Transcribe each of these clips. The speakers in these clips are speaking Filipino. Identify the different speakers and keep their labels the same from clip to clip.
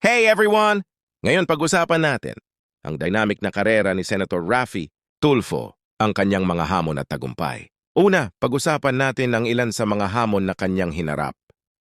Speaker 1: Hey everyone! Ngayon pag-usapan natin ang dynamic na karera ni Senator Raffy Tulfo, ang kanyang mga hamon at tagumpay. Una, pag-usapan natin ang ilan sa mga hamon na kanyang hinarap.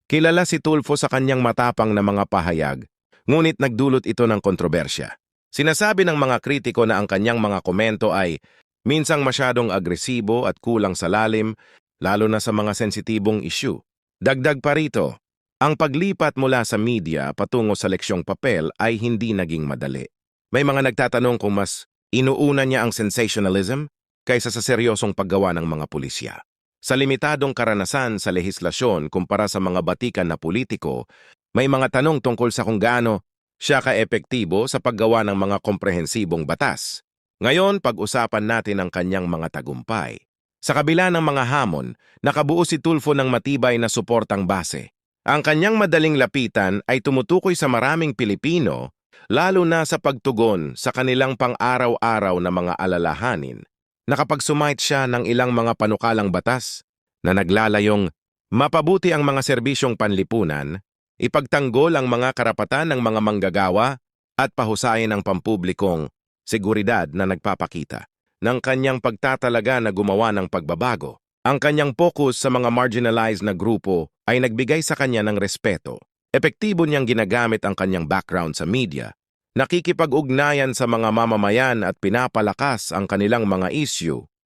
Speaker 1: Kilala si Tulfo sa kanyang matapang na mga pahayag, ngunit nagdulot ito ng kontrobersya. Sinasabi ng mga kritiko na ang kanyang mga komento ay minsang masyadong agresibo at kulang sa lalim, lalo na sa mga sensitibong issue. Dagdag pa rito, ang paglipat mula sa media patungo sa leksyong papel ay hindi naging madali. May mga nagtatanong kung mas inuuna niya ang sensationalism kaysa sa seryosong paggawa ng mga pulisya. Sa limitadong karanasan sa lehislasyon kumpara sa mga batikan na politiko, may mga tanong tungkol sa kung gaano siya ka-epektibo sa paggawa ng mga komprehensibong batas. Ngayon, pag-usapan natin ang kanyang mga tagumpay. Sa kabila ng mga hamon, nakabuo si Tulfo ng matibay na suportang base. Ang kanyang madaling lapitan ay tumutukoy sa maraming Pilipino, lalo na sa pagtugon sa kanilang pang-araw-araw na mga alalahanin. Nakapagsumait siya ng ilang mga panukalang batas na naglalayong mapabuti ang mga serbisyong panlipunan, ipagtanggol ang mga karapatan ng mga manggagawa at pahusayin ang pampublikong seguridad na nagpapakita ng kanyang pagtatalaga na gumawa ng pagbabago. Ang kanyang focus sa mga marginalized na grupo ay nagbigay sa kanya ng respeto. Epektibo niyang ginagamit ang kanyang background sa media, nakikipag-ugnayan sa mga mamamayan at pinapalakas ang kanilang mga issue